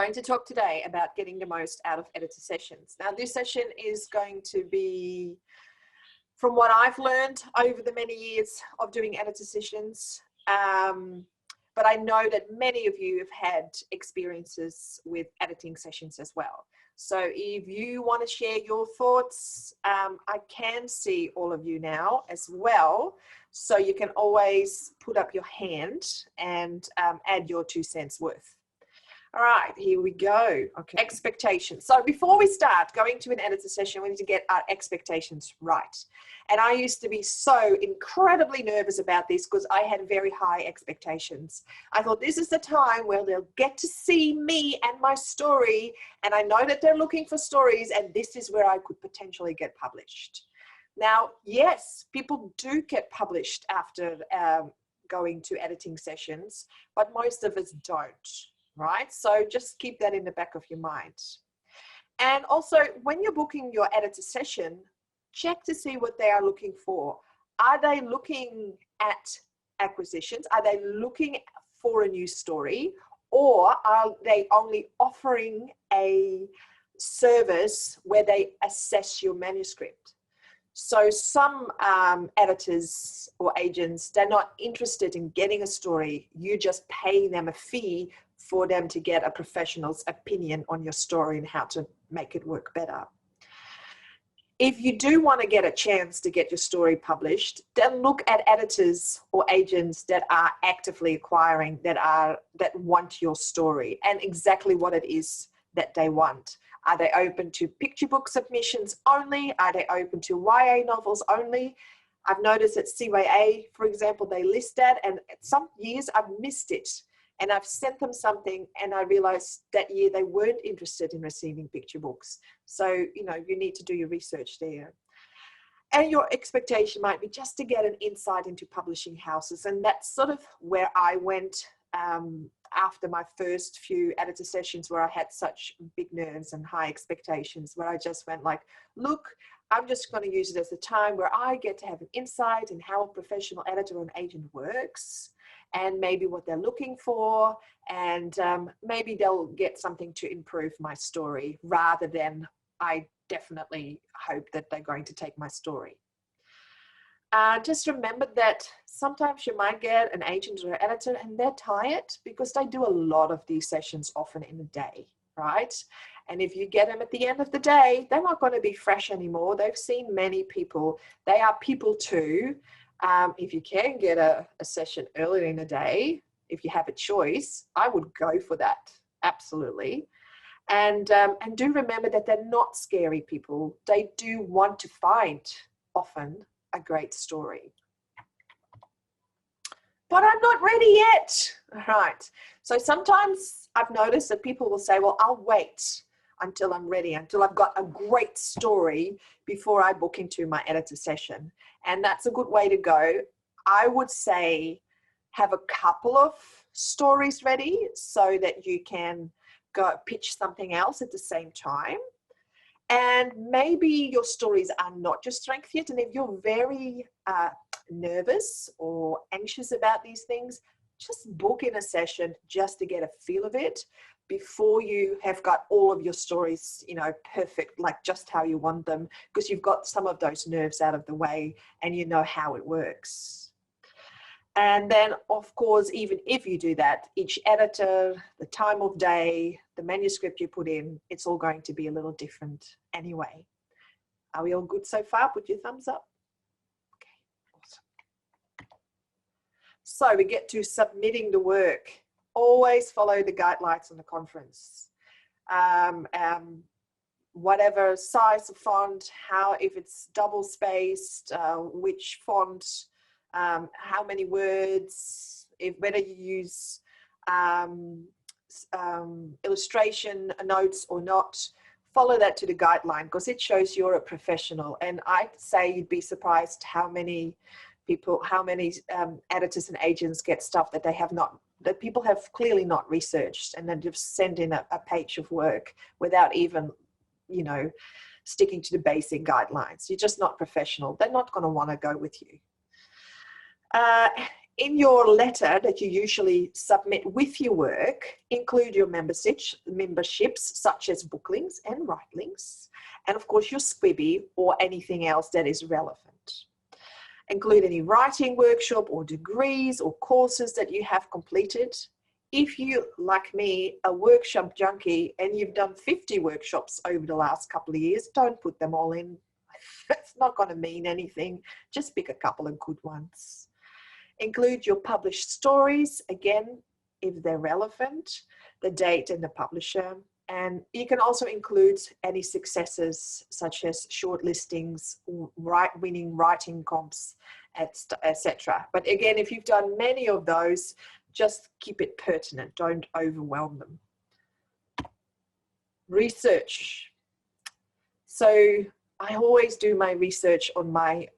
going to talk today about getting the most out of editor sessions. Now, this session is going to be, from what I've learned over the many years of doing editor sessions, but I know that many of you have had experiences with editing sessions as well. So if you want to share your thoughts, I can see all of you now as well. So you can always put up your hand and add your 2 cents worth. All right, here we go. Okay, expectations. So before we start going to an editor session, we need to get our expectations right. And I used to be so incredibly nervous about this because I had very high expectations. I thought this is the time where they'll get to see me and my story. And I know that they're looking for stories, and this is where I could potentially get published. Now, yes, people do get published after going to editing sessions, but most of us don't. Right? So just keep that in the back of your mind. And also, when you're booking your editor session, check to see what they are looking for. Are they looking at acquisitions? Are they looking for a new story? Or are they only offering a service where they assess your manuscript? So some editors or agents, they're not interested in getting a story. You just pay them a fee for them to get a professional's opinion on your story and how to make it work better. If you do want to get a chance to get your story published, then look at editors or agents that are actively acquiring, that want your story and exactly what it is that they want. Are they open to picture book submissions only? Are they open to YA novels only? I've noticed at CYA, for example, they list that, and some years I've missed it. And I've sent them something and I realized that year they weren't interested in receiving picture books. So, you know, you need to do your research there. And your expectation might be just to get an insight into publishing houses. And that's sort of where I went after my first few editor sessions, where I had such big nerves and high expectations, where I just went like, look, I'm just going to use it as a time where I get to have an insight in how a professional editor or an agent works, and maybe what they're looking for, and maybe they'll get something to improve my story, rather than I definitely hope that they're going to take my story. Just remember that sometimes you might get an agent or an editor and they're tired because they do a lot of these sessions often in a day, right? And if you get them at the end of the day, they're not going to be fresh anymore. They've seen many people. They are people too. If you can get a session earlier in the day, if you have a choice, I would go for that. Absolutely. And do remember that they're not scary people. They do want to find often a great story. But I'm not ready yet. All right. So sometimes I've noticed that people will say, well, I'll wait until I'm ready, until I've got a great story before I book into my editor session. And that's a good way to go. I would say have a couple of stories ready so that you can go pitch something else at the same time. And maybe your stories are not your strength yet. And if you're very nervous or anxious about these things, just book in a session just to get a feel of it before you have got all of your stories, you know, perfect, like just how you want them, because you've got some of those nerves out of the way and you know how it works. And then, of course, even if you do that, each editor, the time of day, the manuscript you put in, it's all going to be a little different anyway. Are we all good so far? Put your thumbs up. Okay, awesome. So we get to submitting the work. Always follow the guidelines on the conference. Whatever size of font, if it's double spaced, which font, how many words, whether you use illustration notes or not, follow that to the guideline because it shows you're a professional. And I'd say you'd be surprised how many editors and agents get stuff that that people have clearly not researched, and then just send in a page of work without even, you know, sticking to the basic guidelines. You're just not professional. They're not going to want to go with you. in your letter that you usually submit with your work, include your memberships such as book links and write links, and of course your squibby or anything else that is relevant. Include any writing workshop or degrees or courses that you have completed. If you, like me, a workshop junkie and you've done 50 workshops over the last couple of years, don't put them all in. It's not going to mean anything. Just pick a couple of good ones. Include your published stories, again, if they're relevant, the date and the publisher. And you can also include any successes such as short listings, winning writing comps, etc. But again, if you've done many of those, just keep it pertinent. Don't overwhelm them. Research. So I always do my research on my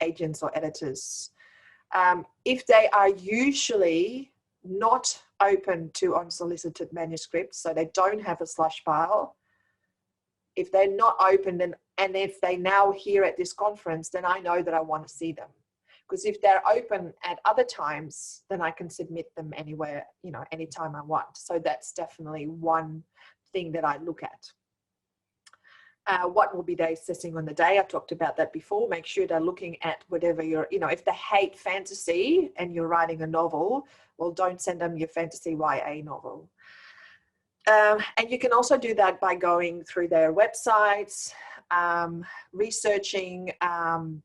agents or editors. If they are usually not open to unsolicited manuscripts, so they don't have a slush pile, if they're not open, and if they now hear at this conference, then I know that I want to see them. Because if they're open at other times, then I can submit them anywhere, you know, anytime I want. So that's definitely one thing that I look at. What will be they assessing on the day? I talked about that before. Make sure they're looking at whatever you're, you know, if they hate fantasy and you're writing a novel, well, don't send them your fantasy YA novel. And you can also do that by going through their websites, researching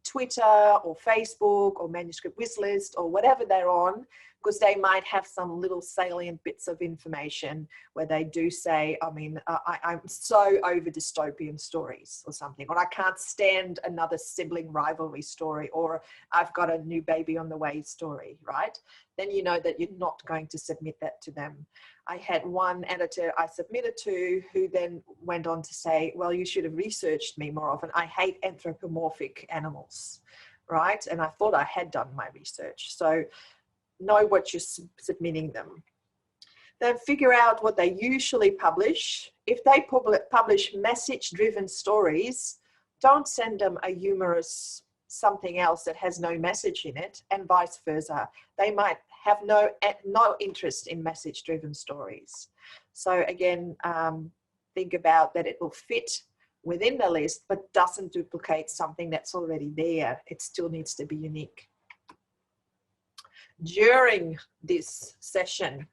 Twitter or Facebook or Manuscript Wishlist or whatever they're on, because they might have some little salient bits of information where they do say, I mean, I'm so over dystopian stories or something, or I can't stand another sibling rivalry story, or I've got a new baby on the way story, right? Then you know that you're not going to submit that to them. I had one editor I submitted to who then went on to say, well, you should have researched me more often. I hate anthropomorphic animals, right? And I thought I had done my research. So know what you're submitting them. Then figure out what they usually publish. If they publish message-driven stories, don't send them a humorous something else that has no message in it, and vice versa. They might have no interest in message-driven stories. So again, think about that it will fit within the list, but doesn't duplicate something that's already there. It still needs to be unique. During this session,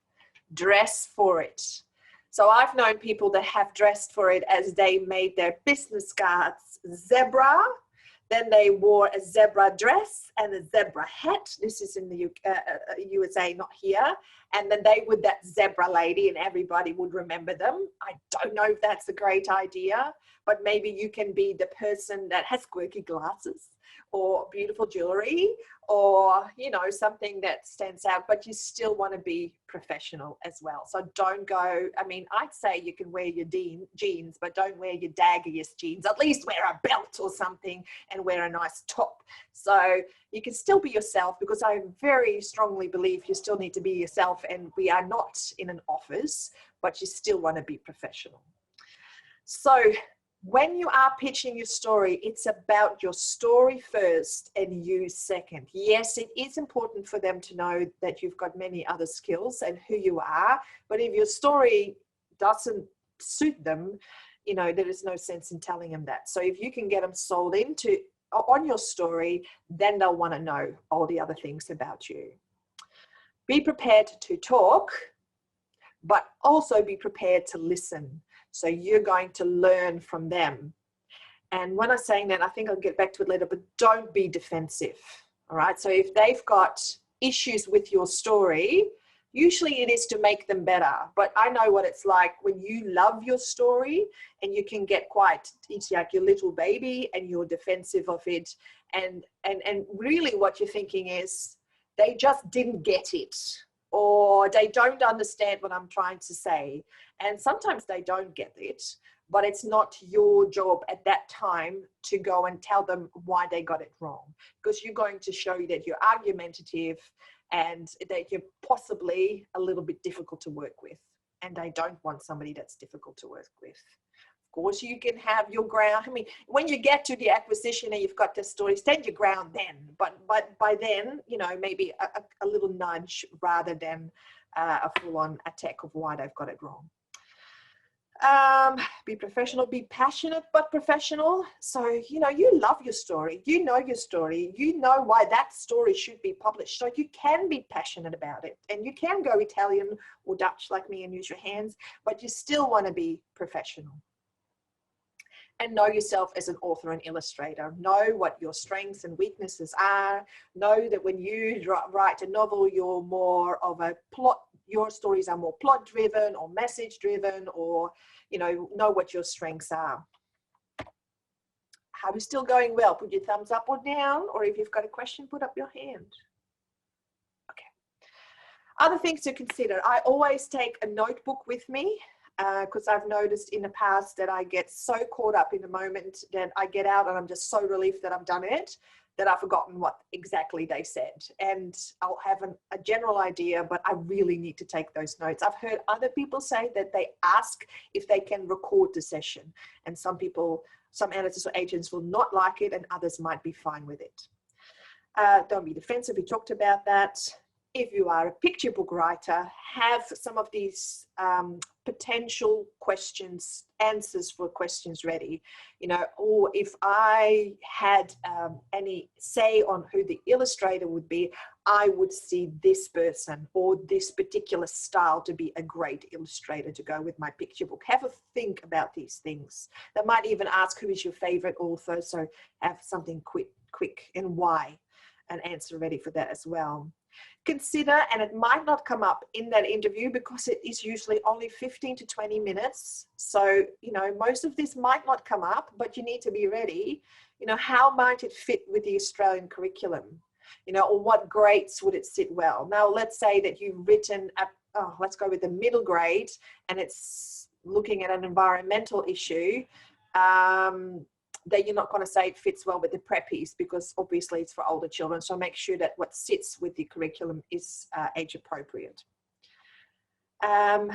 dress for it. So I've known people that have dressed for it as they made their business cards zebra. Then they wore a zebra dress and a zebra hat. This is in the USA, not here. And then they would that zebra lady and everybody would remember them. I don't know if that's a great idea, but maybe you can be the person that has quirky glasses or beautiful jewelry, or, you know, something that stands out, but you still want to be professional as well. So don't go, I mean, I'd say you can wear your jeans, but don't wear your daggiest jeans. At least wear a belt or something and wear a nice top. So you can still be yourself, because I very strongly believe you still need to be yourself, and we are not in an office, but you still want to be professional. So when you are pitching your story, it's about your story first and you second. Yes, it is important for them to know that you've got many other skills and who you are, but if your story doesn't suit them, you know, there is no sense in telling them that. So if you can get them sold into on your story, then they'll want to know all the other things about you. Be prepared to talk, but also be prepared to listen. So you're going to learn from them. And when I'm saying that, I think I'll get back to it later, but don't be defensive. All right. So if they've got issues with your story, usually it is to make them better. But I know what it's like when you love your story and you can get quite, it's like your little baby and you're defensive of it. And really what you're thinking is they just didn't get it, or they don't understand what I'm trying to say. And sometimes they don't get it, but it's not your job at that time to go and tell them why they got it wrong, because you're going to show that you're argumentative and that you're possibly a little bit difficult to work with. And I don't want somebody that's difficult to work with. Of course, you can have your ground. I mean, when you get to the acquisition and you've got the story, stand your ground then. But by then, you know, maybe a little nudge rather than a full-on attack of why they've got it wrong. Be professional, be passionate, but professional. So, you know, you love your story. You know your story. You know why that story should be published. So you can be passionate about it. And you can go Italian or Dutch like me and use your hands, but you still want to be professional. And know yourself as an author and illustrator. Know what your strengths and weaknesses are. Know that when you write a novel, you're more of a plot, your stories are more plot driven or message driven, or, you know what your strengths are. How is still going well? Put your thumbs up or down, or if you've got a question, put up your hand. Okay. Other things to consider. I always take a notebook with me, because I've noticed in the past that I get so caught up in the moment that I get out and I'm just so relieved that I've done it, that I've forgotten what exactly they said. And I'll have a general idea, but I really need to take those notes. I've heard other people say that they ask if they can record the session. And some people, some editors or agents will not like it, and others might be fine with it. Don't be defensive, we talked about that. If you are a picture book writer, have some of these potential questions, answers for questions ready, you know, or if I had any say on who the illustrator would be, I would see this person or this particular style to be a great illustrator to go with my picture book. Have a think about these things. They might even ask who is your favorite author, so have something quick and why, an answer ready for that as well. Consider, and it might not come up in that interview because it is usually only 15 to 20 minutes. So, you know, most of this might not come up, but you need to be ready. You know, how might it fit with the Australian curriculum? You know, or what grades would it sit well? Now, let's say that you've written, let's go with the middle grade, and it's looking at an environmental issue. That you're not going to say it fits well with the preppies, because obviously it's for older children. So make sure that what sits with the curriculum is age appropriate. And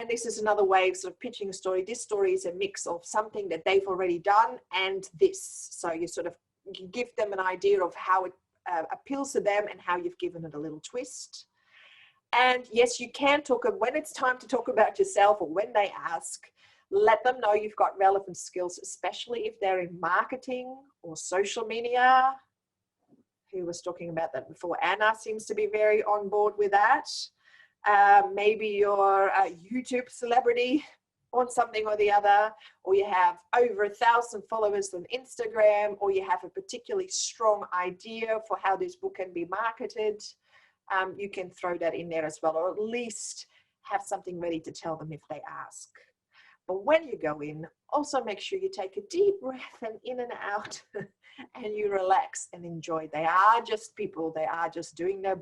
this is another way of sort of pitching a story. This story is a mix of something that they've already done and this. So you sort of give them an idea of how it appeals to them and how you've given it a little twist. And yes, you can talk, when it's time to talk about yourself or when they ask, let them know you've got relevant skills, especially if they're in marketing or social media. Who was talking about that before? Anna seems to be very on board with that. Maybe you're a YouTube celebrity on something or the other, or you have over 1,000 followers on Instagram, or you have a particularly strong idea for how this book can be marketed. You can throw that in there as well, or at least have something ready to tell them if they ask. But when you go in, also make sure you take a deep breath and in and out and you relax and enjoy. They are just people. They are just doing their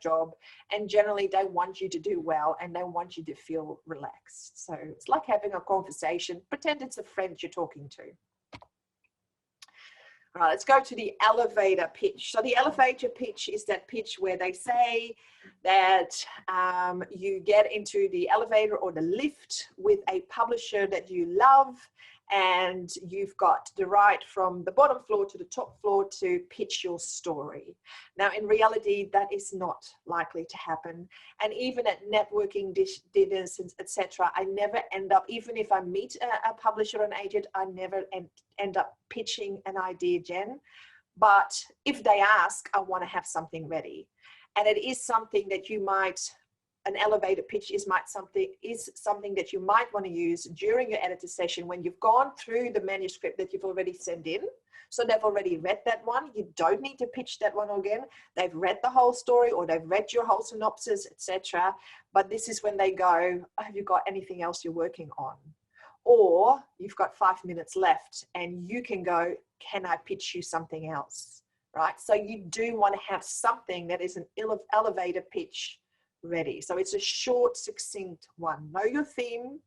job. And generally, they want you to do well and they want you to feel relaxed. So it's like having a conversation. Pretend it's a friend you're talking to. All right, let's go to the elevator pitch. So the elevator pitch is that pitch where they say that you get into the elevator or the lift with a publisher that you love, and you've got the right from the bottom floor to the top floor to pitch your story. Now, in reality, that is not likely to happen. And even at networking dinners, etc., I never end up, even if I meet a publisher or an agent, I never end up pitching an idea, Jen. But if they ask, I want to have something ready. And it is something that you might, an elevator pitch is something that you might want to use during your editor session when you've gone through the manuscript that you've already sent in. So they've already read that one. You don't need to pitch that one again. They've read the whole story, or they've read your whole synopsis, etc. But this is when they go, have you got anything else you're working on? Or you've got 5 minutes left and you can go, can I pitch you something else? Right? So you do want to have something that is an elevator pitch ready. So it's a short, succinct one. Know your theme,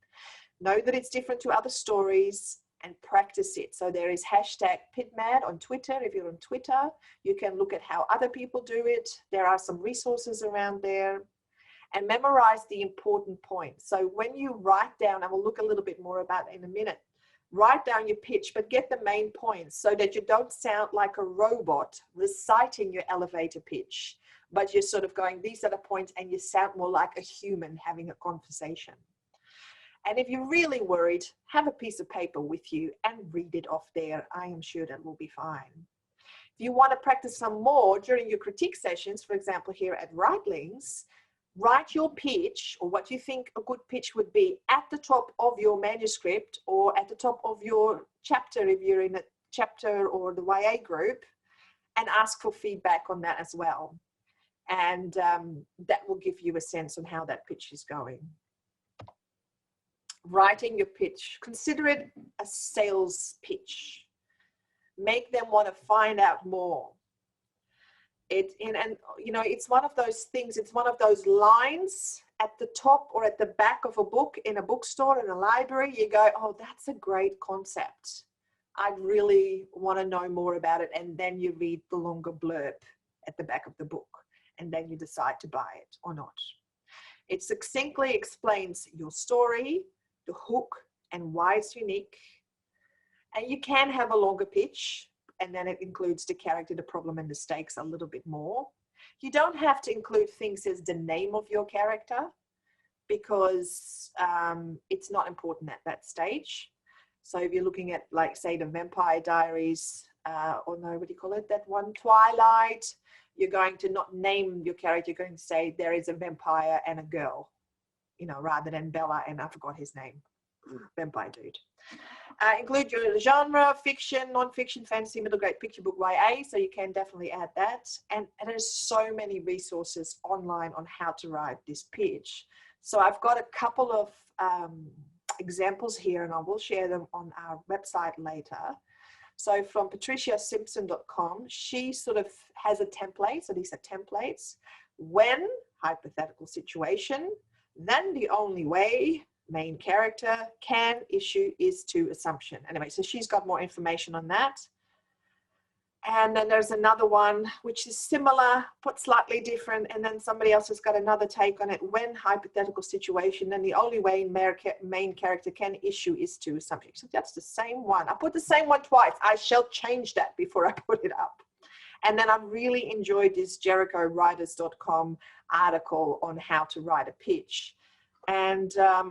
know that it's different to other stories, and practice it. So there is #PitMad on Twitter. If you're on Twitter, you can look at how other people do it. There are some resources around there. And memorize the important points. So when you write down, and we'll look a little bit more about it in a minute, Write down your pitch, but get the main points so that you don't sound like a robot reciting your elevator pitch, but you're sort of going, these are the points, and you sound more like a human having a conversation. And if you're really worried, have a piece of paper with you and read it off there. I am sure that will be fine. If you want to practice some more during your critique sessions, for example, here at Writelings, write your pitch, or what you think a good pitch would be, at the top of your manuscript or at the top of your chapter if you're in a chapter or the YA group, and ask for feedback on that as well. And that will give you a sense on how that pitch is going. Writing your pitch, consider it a sales pitch. Make them want to find out more. It's one of those things, it's one of those lines at the top or at the back of a book in a bookstore, in a library. You go, oh, that's a great concept. I really want to know more about it. And then you read the longer blurb at the back of the book, and then you decide to buy it or not. It succinctly explains your story, the hook, and why it's unique. And you can have a longer pitch, and then it includes the character, the problem, and the stakes a little bit more. You don't have to include things as the name of your character, because it's not important at that stage. So if you're looking at, like, say, the Vampire Diaries, or no, what do you call it, that one, Twilight, you're going to not name your character, you're going to say there is a vampire and a girl, rather than Bella and I forgot his name, vampire dude. Include your genre, fiction, non-fiction, fantasy, middle grade, picture book, YA, so you can definitely add that. And there's so many resources online on how to write this pitch. So I've got a couple of examples here, and I will share them on our website later. So from patriciasimpson.com, she sort of has a template. So these are templates. When, hypothetical situation, then the only way, main character, can, issue, is, to, assumption. Anyway, so she's got more information on that. And then there's another one which is similar but slightly different, and then somebody else has got another take on it. When, hypothetical situation, then the only way main character can, issue, is, to, assumption. So that's the same one. I put the same one twice. I shall change that before I put it up. And then I really enjoyed this JerichoWriters.com article on how to write a pitch. And I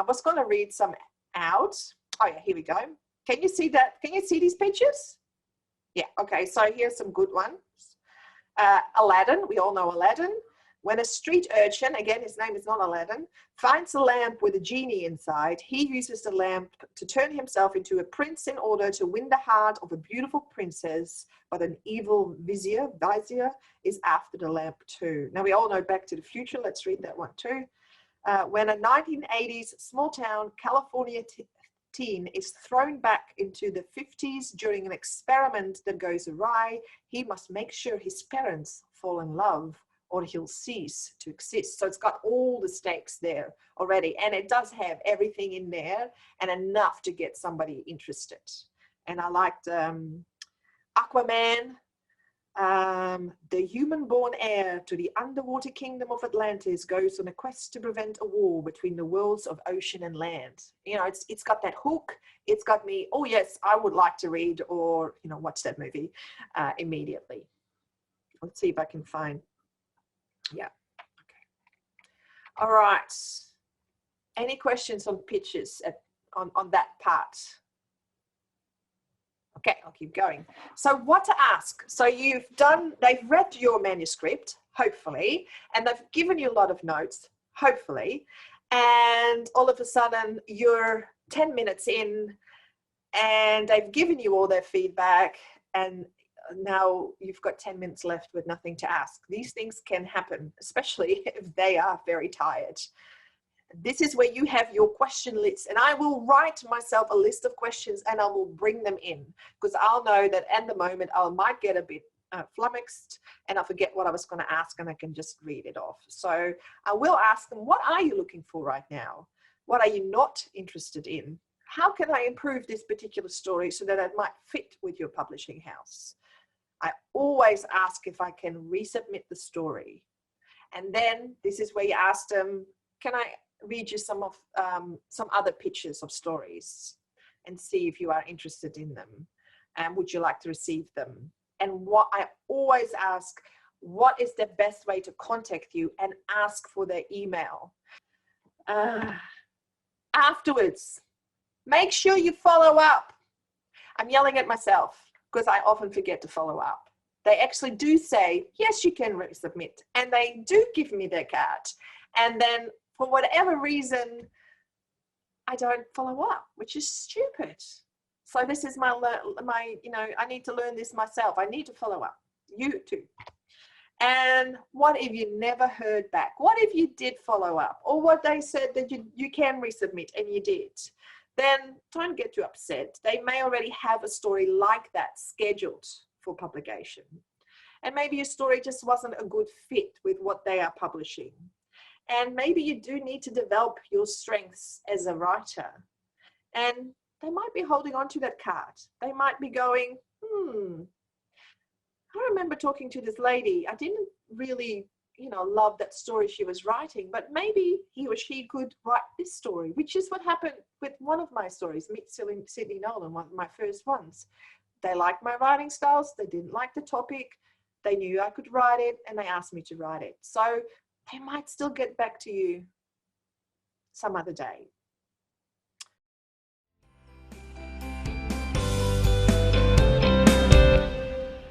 was going to read some out. Oh yeah, here we go. Can you see that? Can you see these pictures? Yeah, okay, so here's some good ones. Aladdin, we all know Aladdin. When a street urchin, again, his name is not Aladdin, finds a lamp with a genie inside, he uses the lamp to turn himself into a prince in order to win the heart of a beautiful princess, but an evil vizier is after the lamp too. Now, we all know Back to the Future. Let's read that one too. When a 1980s small-town California teen is thrown back into the 50s during an experiment that goes awry, he must make sure his parents fall in love or he'll cease to exist. So it's got all the stakes there already, and it does have everything in there and enough to get somebody interested. And I liked Aquaman, the human-born heir to the underwater kingdom of Atlantis goes on a quest to prevent a war between the worlds of ocean and land. It's got that hook. It's got me, oh yes, I would like to read or, watch that movie immediately. Let's see if I can find, yeah, okay. All right. Any questions on pitches on that part? Okay, I'll keep going. So what to ask? So they've read your manuscript, hopefully, and they've given you a lot of notes, hopefully, and all of a sudden you're 10 minutes in and they've given you all their feedback, and now you've got 10 minutes left with nothing to ask. These things can happen, especially if they are very tired. This is where you have your question list, and I will write myself a list of questions and I will bring them in, because I'll know that at the moment I might get a bit flummoxed and I'll forget what I was going to ask and I can just read it off. So I will ask them, what are you looking for right now? What are you not interested in? How can I improve this particular story so that it might fit with your publishing house? I always ask if I can resubmit the story. And then this is where you ask them, can I read you some other pictures of stories and see if you are interested in them, and would you like to receive them. And what I always ask, what is the best way to contact you, and ask for their email. Afterwards, make sure you follow up. I'm yelling at myself because I often forget to follow up. They actually do say, yes, you can resubmit, and they do give me their card. And then for whatever reason, I don't follow up, which is stupid. So this is my, I need to learn this myself. I need to follow up. You too. And what if you never heard back? What if you did follow up? Or what they said that you can resubmit and you did? Then don't get too upset. They may already have a story like that scheduled for publication. And maybe your story just wasn't a good fit with what they are publishing. And maybe you do need to develop your strengths as a writer. And they might be holding on to that card. They might be going, I remember talking to this lady. I didn't really, love that story she was writing, but maybe he or she could write this story, which is what happened with one of my stories, Meet Sydney Nolan, one of my first ones. They liked my writing styles. They didn't like the topic. They knew I could write it, and they asked me to write it. So they might still get back to you some other day.